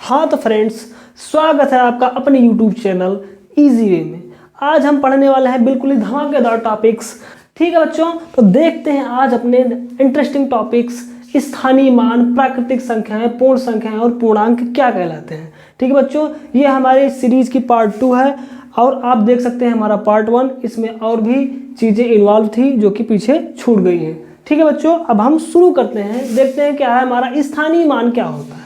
हाँ तो फ्रेंड्स, स्वागत है आपका अपने YouTube चैनल इजी वे में। आज हम पढ़ने वाले हैं बिल्कुल ही धमाकेदार टॉपिक्स। ठीक है बच्चों, तो देखते हैं आज अपने इंटरेस्टिंग टॉपिक्स स्थानीय मान, प्राकृतिक संख्याएं, पूर्ण संख्याएं और पूर्णांक क्या कहलाते हैं। ठीक है बच्चों, ये हमारे सीरीज की पार्ट 2 है और आप देख सकते हैं हमारा पार्ट 1, इसमें और भी चीज़ें इन्वॉल्व थी जो कि पीछे छूट गई हैं। ठीक है बच्चों, अब हम शुरू करते हैं, देखते हैं क्या है हमारा स्थानीय मान क्या होता है।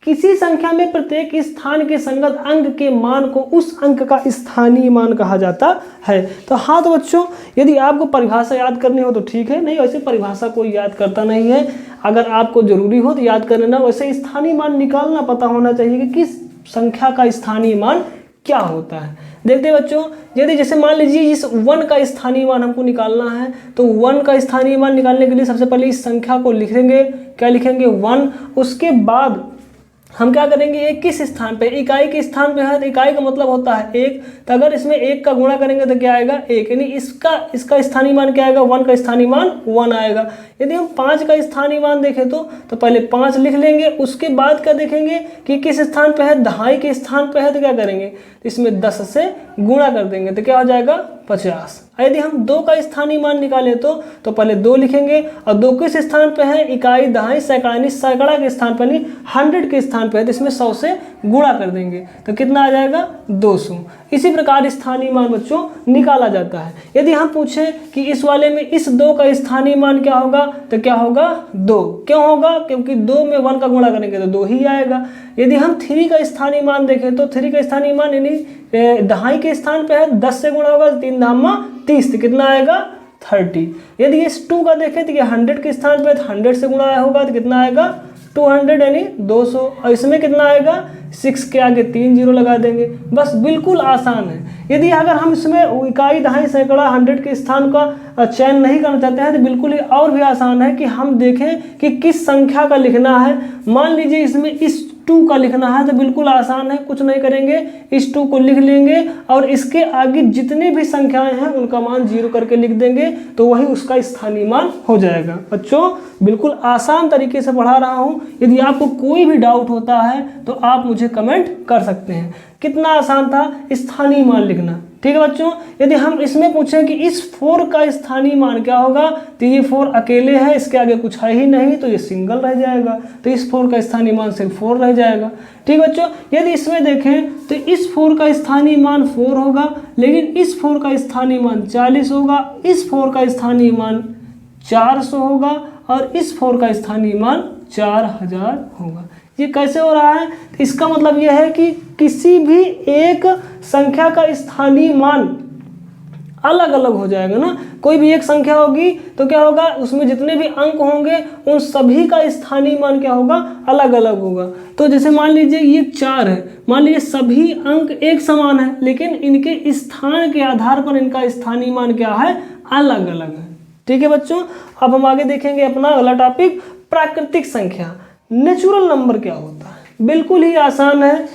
किसी संख्या में प्रत्येक स्थान के संगत अंक के मान को उस अंक का स्थानीय मान कहा जाता है। तो हाँ तो बच्चों, यदि आपको परिभाषा याद करनी हो तो ठीक है, नहीं वैसे परिभाषा कोई याद करता नहीं है। अगर आपको जरूरी हो तो याद कर लेना, वैसे स्थानीय मान निकालना पता होना चाहिए कि किस संख्या का स्थानीय मान क्या होता है। देखते हैं बच्चों, यदि जैसे मान लीजिए इस 1 का स्थानीय मान हमको निकालना है, तो 1 का स्थानीय मान निकालने के लिए सबसे पहले इस संख्या को लिखेंगे। क्या लिखेंगे? 1। उसके बाद हम क्या करेंगे, एक किस स्थान पे, इकाई के स्थान पे है तो इकाई का मतलब होता है 1, तो अगर इसमें 1 का गुणा करेंगे तो क्या आएगा? 1, यानी इसका स्थानीय मान क्या आएगा? 1 का स्थानीय मान 1 आएगा। यदि हम 5 का स्थानीय मान देखें तो पहले 5 लिख लेंगे। उसके बाद क्या देखेंगे कि किस स्थान पे है, दहाई के स्थान पे है, तो क्या करेंगे, इसमें 10 से गुणा कर देंगे तो क्या हो जाएगा? 50। यदि हम 2 का स्थानीय मान निकालें तो पहले 2 लिखेंगे और 2 किस स्थान पे है, इकाई, दहाई, सैकड़ा, यानी सैकड़ा के स्थान पर, नहीं 100 के स्थान पे है, तो इसमें 100 से गुणा कर देंगे तो कितना आ जाएगा? 200। इसी प्रकार स्थानीय मान बच्चों निकाला जाता है। यदि हम पूछें कि इस वाले में इस 2 का स्थानीय मान क्या होगा, तो क्या होगा? 2। क्यों होगा? क्योंकि 2 में 1 का गुणा करेंगे तो 2 ही आएगा। यदि हम 3 का स्थानीय मान देखें तो 3 का स्थानीय मान यानी दहाई के स्थान पे है, 10 से गुणा होगा, 3 धामा 30, तो कितना आएगा? 30। यदि इस 2 का देखें तो ये 100 के स्थान पे है, तो 100 से गुणा होगा तो कितना आएगा? 200 यानी 200। और इसमें कितना आएगा? 6 के आगे 3 जीरो लगा देंगे। बस बिल्कुल आसान है। यदि अगर हम इसमें इकाई, दहाई, सैकड़ा, 100 के स्थान का चयन नहीं करना चाहते हैं तो बिल्कुल ही और भी आसान है कि हम देखें कि किस संख्या का लिखना है। मान लीजिए इसमें इस 2 का लिखना है तो बिल्कुल आसान है, कुछ नहीं करेंगे, इस 2 को लिख लेंगे और इसके आगे जितनी भी संख्याएं हैं उनका मान 0 करके लिख देंगे तो वही उसका स्थानीय मान हो जाएगा। बच्चों बिल्कुल आसान तरीके से पढ़ा रहा हूं, यदि आपको कोई भी डाउट होता है तो आप मुझे कमेंट कर सकते हैं। कितना आसान था स्थानीय मान लिखना। ठीक है बच्चों, यदि हम इसमें पूछें कि इस 4 का स्थानीय मान क्या होगा, तो ये 4 अकेले है, इसके आगे कुछ है ही नहीं तो ये सिंगल रह जाएगा, तो इस 4 का स्थानीय मान सिर्फ 4 रह जाएगा। ठीक है बच्चों, यदि इसमें देखें तो इस 4 का स्थानीय मान 4 होगा, लेकिन इस 4 का स्थानीय मान 40 होगा, इस 4 का स्थानीय मान 400 होगा और इस 4 का स्थानीय मान 4000 होगा। ये कैसे हो रहा है? इसका मतलब यह है कि किसी भी एक संख्या का स्थानीय मान अलग अलग हो जाएगा ना। कोई भी एक संख्या होगी तो क्या होगा, उसमें जितने भी अंक होंगे उन सभी का स्थानीय मान क्या होगा? अलग अलग होगा। तो जैसे मान लीजिए ये 4 है, मान लीजिए सभी अंक एक समान है लेकिन इनके स्थान के आधार पर इनका स्थानीय मान क्या है? अलग अलग है। ठीक है बच्चों, अब हम आगे देखेंगे अपना अगला टॉपिक, प्राकृतिक संख्या। नेचुरल नंबर क्या होता है? बिल्कुल ही आसान है,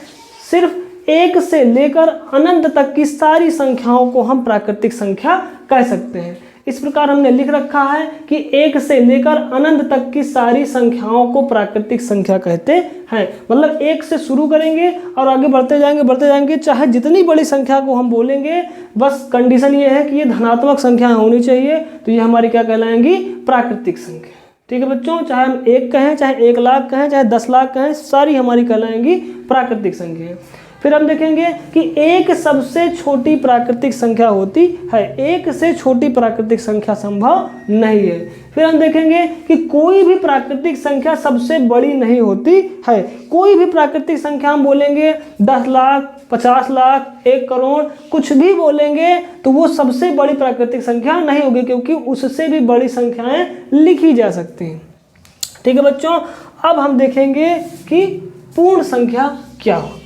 सिर्फ 1 से लेकर अनंत तक की सारी संख्याओं को हम प्राकृतिक संख्या कह सकते हैं। इस प्रकार हमने लिख रखा है कि 1 से लेकर अनंत तक की सारी संख्याओं को प्राकृतिक संख्या कहते हैं। मतलब 1 से शुरू करेंगे और आगे बढ़ते जाएंगे, चाहे जितनी बड़ी संख्या को हम बोलेंगे, बस कंडीशन ये है कि ये धनात्मक संख्या होनी चाहिए, तो ये हमारी क्या कहलाएंगी? प्राकृतिक संख्या। ठीक है बच्चों, चाहे हम 1 कहें, चाहे 1 लाख कहें, चाहे 10 लाख कहें, सारी हमारी कहलाएंगी प्राकृतिक संख्या। फिर हम देखेंगे कि एक सबसे छोटी प्राकृतिक संख्या होती है, 1 से छोटी प्राकृतिक संख्या संभव नहीं है। फिर हम देखेंगे कि कोई भी प्राकृतिक संख्या सबसे बड़ी नहीं होती है। कोई भी प्राकृतिक संख्या हम बोलेंगे 10 लाख, 50 लाख, 1 करोड़, कुछ भी बोलेंगे तो वो सबसे बड़ी प्राकृतिक संख्या नहीं होगी, क्योंकि उससे भी बड़ी संख्याएं लिखी जा सकती हैं। ठीक है बच्चों, अब हम देखेंगे कि पूर्ण संख्या क्या होता है।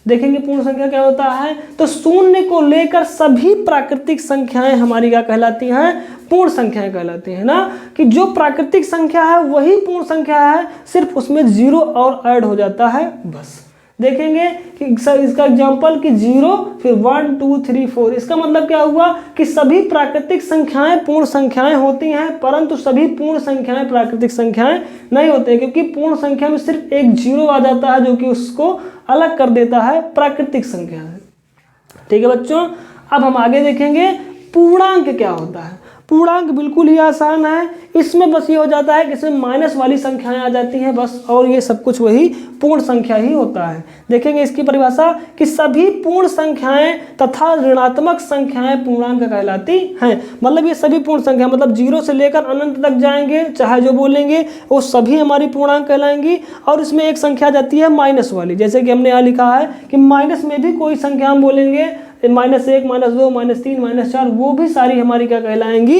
देखेंगे पूर्ण संख्या क्या होता है, तो शून्य को लेकर सभी प्राकृतिक संख्याएं हमारी क्या कहलाती हैं? पूर्ण संख्याएं कहलाती हैं ना। कि जो प्राकृतिक संख्या है वही पूर्ण संख्या है, सिर्फ उसमें 0 और ऐड हो जाता है बस। देखेंगे कि इसका एग्जाम्पल कि 0 फिर 1 2 3 4, इसका मतलब क्या हुआ कि सभी प्राकृतिक संख्याएं पूर्ण संख्याएं होती हैं, परंतु सभी पूर्ण संख्याएं प्राकृतिक संख्याएं नहीं होते हैं, क्योंकि पूर्ण संख्या में सिर्फ एक 0 आ जाता है जो कि उसको अलग कर देता है प्राकृतिक संख्या से। ठीक है बच्चों, अब हम आगे देखेंगे पूर्णांक क्या होता है। पूर्णांक बिल्कुल ही आसान है, इसमें बस ये हो जाता है कि इसमें माइनस वाली संख्याएं आ जाती हैं बस, और ये सब कुछ वही पूर्ण संख्या ही होता है। देखेंगे इसकी परिभाषा कि सभी पूर्ण संख्याएं तथा ऋणात्मक संख्याएं पूर्णांक कहलाती हैं। मतलब ये सभी पूर्ण संख्या, मतलब 0 से लेकर अनंत तक जाएंगे, चाहे जो बोलेंगे वो सभी हमारी पूर्णांक कहलाएंगी। और इसमें एक संख्या जाती है माइनस वाली, जैसे कि हमने यहाँ लिखा है कि माइनस में भी कोई संख्या हम बोलेंगे -1 -2 -3 -4, वो भी सारी हमारी क्या कहलाएंगी,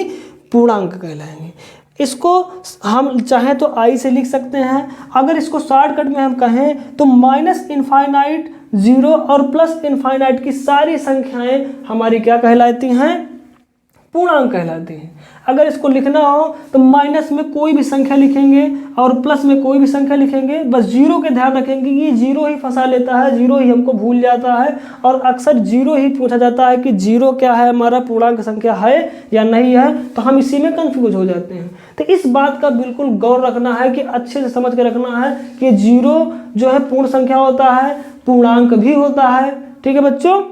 पूर्णांक कहलाएंगी। इसको हम चाहे तो आई से लिख सकते हैं, अगर इसको शॉर्टकट में हम कहें तो -इनफाइनाइट, 0 और +इनफाइनाइट की सारी संख्याएं हमारी क्या कहलाती हैं, पूर्णांक कहलाती हैं। अगर इसको लिखना हो तो माइनस में कोई भी संख्या लिखेंगे और प्लस में कोई भी संख्या लिखेंगे, बस 0 के ध्यान रखेंगे, ये 0 ही फंसा लेता है, 0 ही हमको भूल जाता है, और अक्सर 0 ही पूछा जाता है कि 0 क्या है, हमारा पूर्णांक संख्या है या नहीं है, तो हम इसी में कंफ्यूज हो जाते हैं। तो इस बात का बिल्कुल गौर रखना है कि अच्छे से समझ के रखना है कि 0 जो है पूर्ण संख्या होता है, पूर्णांक भी होता है। ठीक है बच्चों,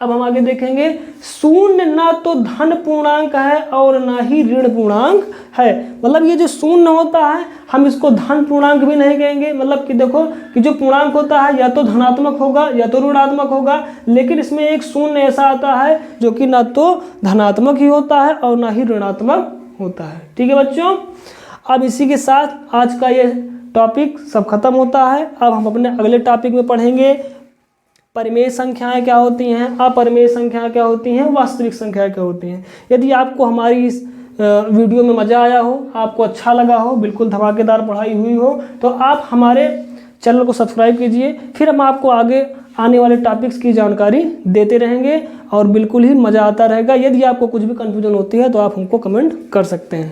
अब हम आगे देखेंगे, शून्य ना तो धन पूर्णांक है और ना ही ऋण पूर्णांक है। मतलब ये जो शून्य होता है हम इसको धन पूर्णांक भी नहीं कहेंगे, मतलब कि देखो कि जो पूर्णांक होता है या तो धनात्मक होगा या तो ऋणात्मक होगा, लेकिन इसमें एक शून्य ऐसा आता है जो कि ना तो धनात्मक ही होता है और ना ही ऋणात्मक होता है। ठीक है बच्चों, अब इसी के साथ आज का ये टॉपिक सब खत्म होता है। अब हम अपने अगले टॉपिक में पढ़ेंगे परिमेय संख्याएं क्या होती हैं, अपरिमेय संख्याएं क्या होती हैं, वास्तविक संख्याएं क्या होती हैं। यदि आपको हमारी इस वीडियो में मज़ा आया हो, आपको अच्छा लगा हो, बिल्कुल धमाकेदार पढ़ाई हुई हो, तो आप हमारे चैनल को सब्सक्राइब कीजिए, फिर हम आपको आगे आने वाले टॉपिक्स की जानकारी देते रहेंगे और बिल्कुल ही मज़ा आता रहेगा। यदि आपको कुछ भी कन्फ्यूजन होती है तो आप हमको कमेंट कर सकते हैं।